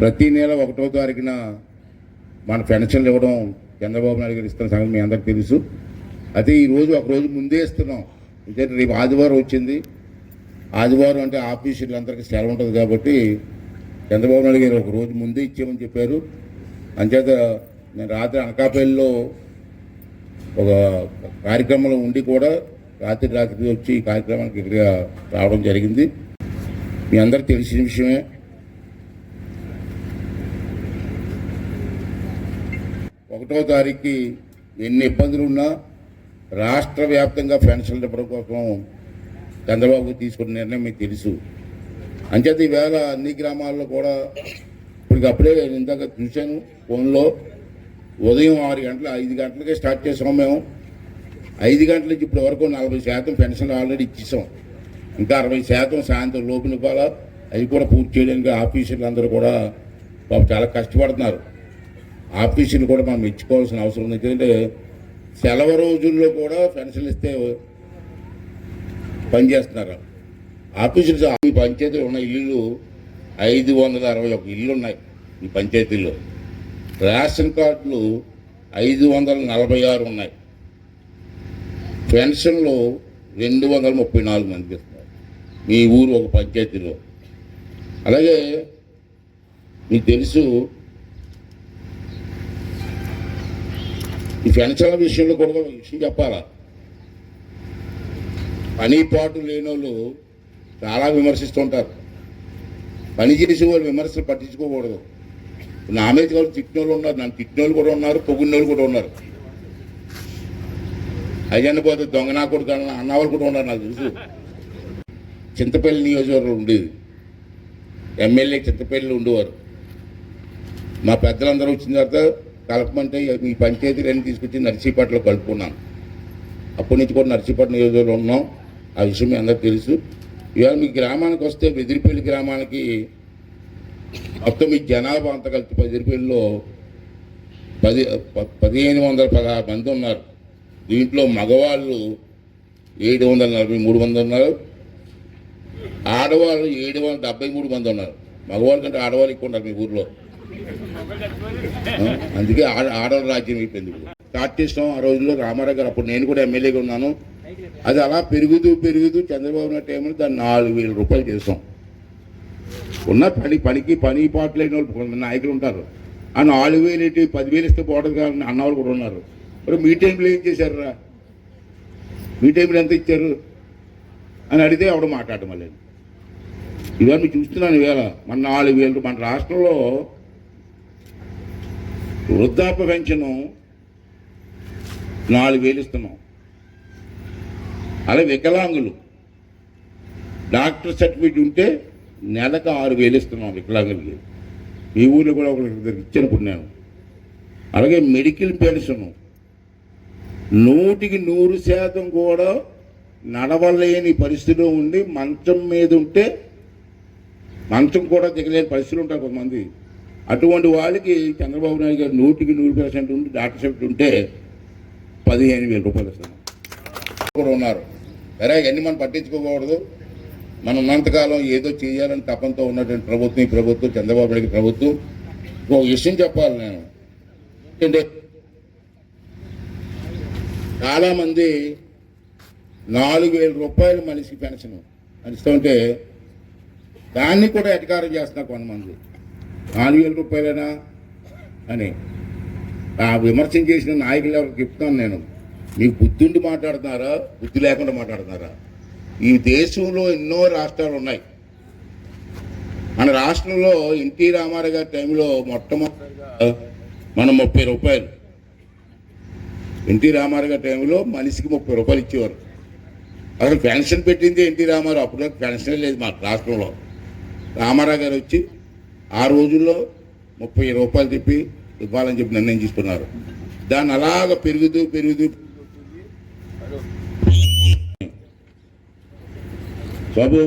ప్రతి నెల 1వ తారీఖున మన పెన్షన్లు ఇవ్వడం చంద్రబాబు నాయుడు గారు ఇస్తున్న సంగతి మీ అందరికి తెలుసు. అయితే ఈరోజు ఒకరోజు ముందే ఇస్తున్నాం. ఎందుకంటే రేపు ఆదివారం వచ్చింది. ఆదివారం అంటే ఆఫీసులు అందరికీ సెలవు ఉంటుంది కాబట్టి చంద్రబాబు నాయుడు గారు ఒక రోజు ముందే ఇచ్చామని చెప్పారు. అంచేత నేను రాత్రి అనకాపల్లిలో ఒక కార్యక్రమంలో ఉండి కూడా రాత్రి వచ్చి ఈ కార్యక్రమానికి ఇక్కడ రావడం జరిగింది. మీ అందరికి తెలిసిన విషయమే. ఒకటో తారీఖుకి ఎన్ని ఇబ్బందులు ఉన్నా రాష్ట్ర వ్యాప్తంగా పెన్షన్లు ఇవ్వడం కోసం చంద్రబాబు తీసుకున్న నిర్ణయం మీకు తెలుసు. అంచేత ఈవేళ అన్ని గ్రామాల్లో కూడా ఇప్పటికప్పుడే ఇందాక చూశాను ఫోన్లో, ఉదయం 6 గంటలు 5 గంటలకే స్టార్ట్ చేసాం మేము. 5 గంటల నుంచి ఇప్పటి వరకు 40% పెన్షన్లు ఆల్రెడీ ఇచ్చేసాం. ఇంకా 60% సాయంత్రం లోపున కూడా అవి కూడా పూర్తి చేయడానికి ఆఫీసర్లు అందరూ కూడా చాలా కష్టపడుతున్నారు. ఆఫీసులు కూడా మనం ఇచ్చుకోవాల్సిన అవసరం ఉంది. ఎందుకంటే సెలవు రోజుల్లో కూడా పెన్షన్లు ఇస్తే పనిచేస్తున్నారు ఆఫీసులు. ఈ పంచాయతీలో ఉన్న ఇల్లు 561 ఇల్లు ఉన్నాయి ఈ పంచాయతీల్లో. రేషన్ కార్డులు 546 ఉన్నాయి. పెన్షన్లు 234 మందికి ఇస్తున్నారు మీ ఊరు ఒక పంచాయతీలో. అలాగే మీకు తెలుసు ఈ పెన్షన్ల విషయంలో కూడా ఒక విషయం చెప్పాలా. పని పాటు లేని వాళ్ళు చాలా విమర్శిస్తుంటారు. పని చేసే వాళ్ళు విమర్శలు పట్టించుకోకూడదు. నా మీద వాళ్ళు తిట్టిన వాళ్ళు ఉన్నారు, నన్ను తిట్టిన వాళ్ళు కూడా ఉన్నారు, పొగిడిన వాళ్ళు కూడా ఉన్నారు. అయ్యన్న పోతే దొంగనా కొడుకు అన్నవాళ్ళు కూడా ఉన్నారు. నాకు తెలుసు. చింతపల్లి నియోజకవర్గం ఉండేది, ఎమ్మెల్యే చింతపల్లిలో ఉండేవారు. మా పెద్దలందరూ వచ్చిన తర్వాత కలపమంటే ఈ పంచాయతీలన్నీ తీసుకొచ్చి నర్సీపట్నంలో కలుపుకున్నాను. అప్పటి నుంచి కూడా నర్సీపట్నం నియోజకవర్గంలో ఉన్నాం. ఆ విషయం మీ అందరికీ తెలుసు. ఇవాళ మీ గ్రామానికి వస్తే బెదిరిపల్లి గ్రామానికి మొత్తం మీ జనాభా అంతా కలిసి బెదిరిపల్లిలో 1516 మంది ఉన్నారు. దీంట్లో మగవాళ్ళు 743 మంది ఉన్నారు, ఆడవాళ్ళు 773 మంది ఉన్నారు. మగవాళ్ళ కంటే ఆడవాళ్ళు ఎక్కువ ఉన్నారు మీ ఊర్లో. అందుకే ఆడవాళ్ళ రాజ్యం అయిపోయింది. స్టార్ట్ చేసాం ఆ రోజుల్లో రామారావు గారు, అప్పుడు నేను కూడా ఎమ్మెల్యేగా ఉన్నాను. అది అలా పెరుగుతూ చంద్రబాబు నాయుడు టైంలో దాన్ని 4000 రూపాయలు చేసాం. ఉన్న పని పాటు లేని వాళ్ళు నాయకులు ఉంటారు. ఆ 4000 ఏంటి 10,000 ఇస్తే పోవడం కాదని అన్నవాళ్ళు కూడా ఉన్నారు. మరి మీ టైంలో ఏం చేశారురా, మీ టైంలో ఎంత ఇచ్చారు అని అడిగితే ఎవడు మాట్లాడటం మళ్ళీ. ఇవాళ మీరు చూస్తున్నాను. ఇవాళ మన 4000 మన రాష్ట్రంలో వృద్ధాప్య పెన్షన్ 4000 ఇస్తున్నాం. అలా వికలాంగులు డాక్టర్ సర్టిఫికేట్ ఉంటే నెలకు 6000 ఇస్తున్నాం వికలాంగులకి. మీ ఊళ్ళో కూడా ఒకరికి ఇచ్చాను నేను. అలాగే మెడికల్ పెన్షన్ 100% కూడా నడవలేని పరిస్థితిలో ఉండి మంచం మీద ఉంటే మంచం కూడా దిగలేని పరిస్థితులు ఉంటారు కొంతమంది. అటువంటి వాళ్ళకి చంద్రబాబు నాయుడు గారు 100% ఉండి డాక్టర్ సర్టిఫికేట్ ఉంటే 15,000 రూపాయలు ఇస్తున్నాం కూడా ఉన్నారు. సరే ఇవన్నీ మనం పట్టించుకోకూడదు. మనం ఉన్నంతకాలం ఏదో చేయాలని తపంతో ఉన్నటువంటి ప్రభుత్వం ఈ ప్రభుత్వం, చంద్రబాబు నాయుడు ప్రభుత్వం. ఒక విషయం చెప్పాలి నేను. ఏంటంటే చాలామంది 4,000 రూపాయలు మనిషికి పెన్షన్ అని ఇస్తుంటే దాన్ని కూడా ఎటకారం చేస్తున్నారు కొంతమంది. 4,000 రూపాయలైనా అని ఆ విమర్శన చేసిన నాయకులు ఎవరికి చెప్తాను నేను. మీకు బుద్ధి ఉండి మాట్లాడుతున్నారా, బుద్ధి లేకుండా మాట్లాడుతున్నారా? ఈ దేశంలో ఎన్నో రాష్ట్రాలు ఉన్నాయి. మన రాష్ట్రంలో ఎన్టీ రామారావు గారి టైంలో మొట్టమొదటిగా మనం 30 రూపాయలు, ఎన్టీ రామారావు గారి టైంలో మనిషికి 30 రూపాయలు ఇచ్చేవారు. అసలు పెన్షన్ పెట్టింది ఎన్టీ రామారావు. అప్పుడు పెన్షన్ లేదు మా రాష్ట్రంలో. రామారావు గారు వచ్చి ఆ రోజుల్లో 30 రూపాయలు చెప్పి ఇవ్వాలని చెప్పి నిర్ణయం తీసుకున్నారు. దాన్ని అలాగ పెరుగుతూ బాబు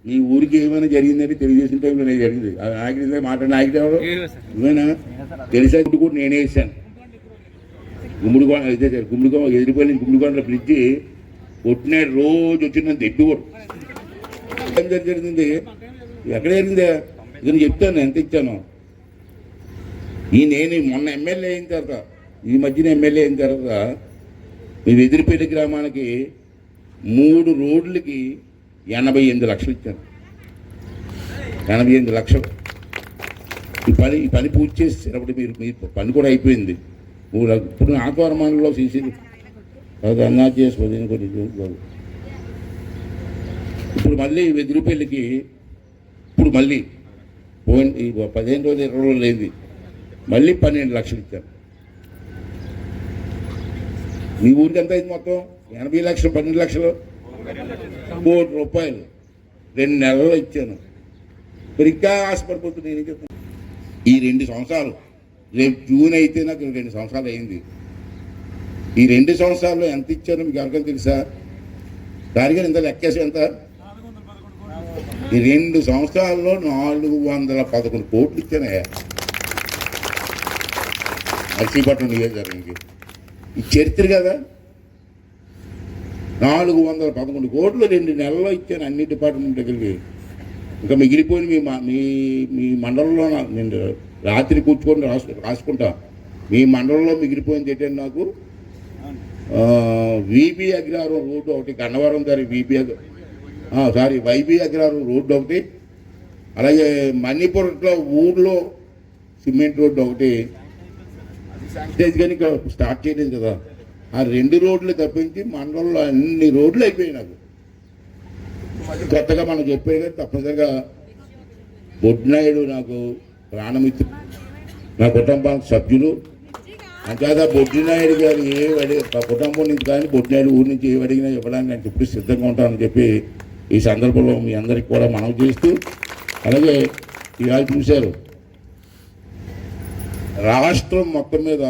ఈ ఊరికి ఏమైనా జరిగిందంటే తెలుగుదేశం టైంలో నేను జరిగింది. నాయకుడి మాట్లాడిన నాయకుడు ఎవరు నువ్వేనా? తెలిసా కూడా నేనే వేసాను. గుమ్మిడిగో ఎదిరిపోయిన గుమ్మిడిగొండల బ్రిడ్జి కొట్టిన రోజు వచ్చిందని తెప్పి కూడా జరిగింది. ఎక్కడ జరిగిందే? ఇది చెప్తాను ఎంత ఇచ్చాను. నేను మొన్న ఎమ్మెల్యే అయిన తర్వాత, ఈ మధ్యన ఎమ్మెల్యే అయిన తర్వాత మీ వెదిరిపేట గ్రామానికి 3 రోడ్లకి 88 లక్షలు ఇచ్చాను. 88 లక్షలు. ఈ పని పూర్తి చేసేటప్పుడు మీరు పని కూడా అయిపోయింది. ఇప్పుడు ఆత్మవర్మానంలో సీసీ అది అన్నా చేసుకోదు. ఇప్పుడు మళ్ళీ వెదిరిపల్లికి ఇప్పుడు మళ్ళీ పోయిన 15 రోజులు 20 రోజులు అయింది, మళ్ళీ 12 లక్షలు ఇచ్చాను. మీ ఊరికి ఎంత అయింది మొత్తం? 80 లక్షలు, 12 లక్షలు, 3 రూపాయలు 2 నెలల్లో ఇచ్చాను. మరి ఇంకా ఆశపడిపోతుంది. నేను చెప్తాను, ఈ 2 సంవత్సరాలు, రేపు జూన్ అయితే నాకు 2 సంవత్సరాలు అయింది. ఈ 2 సంవత్సరాల్లో ఎంత ఇచ్చానో మీకు ఎవరికైనా తెలుసా? దానికని ఇంత లెక్కేసి ఎంత? ఈ 2 సంవత్సరాల్లో 411 కోట్లు ఇచ్చానయ్యా నర్సీపట్నం నియోజకవర్గానికి. ఈ చరిత్ర కదా. 411 కోట్లు 2 నెలల్లో ఇచ్చాను అన్ని డిపార్ట్మెంట్ దగ్గరికి. ఇంకా మిగిలిపోయిన మీ మండలంలో నేను రాత్రి కూర్చుకొని రాసుకుంటా. మీ మండలంలో మిగిలిపోయింది ఏంటంటే నాకు వీబీ అగ్రహారం రోడ్డు ఒకటి, గన్నవరం దారి వైబీ అగ్రహారం రోడ్డు ఒకటి, అలాగే మణిపురంలో ఊర్లో సిమెంట్ రోడ్డు ఒకటి. కానీ ఇక్కడ స్టార్ట్ చేయలేదు కదా. ఆ 2 రోడ్లు తప్పించి మండలంలో అన్ని రోడ్లు అయిపోయాయి నాకు. కొత్తగా మనం చెప్పేది తప్పనిసరిగా బొడ్నాయుడు నాకు ప్రాణమిత్రుడు, నా కుటుంబానికి సభ్యులు. అంతేదా బొడ్డినాయుడు గారు కుటుంబం నుంచి కానీ బొడ్డినాయుడు ఊరి నుంచి ఏవి అడిగినా ఇవ్వడానికి నేను ఎప్పుడు సిద్ధంగా ఉంటానని చెప్పి ఈ సందర్భంలో మీ అందరికీ కూడా మనవి చేస్తూ, అలాగే ఇవాళ చూశారు రాష్ట్రం మొత్తం మీద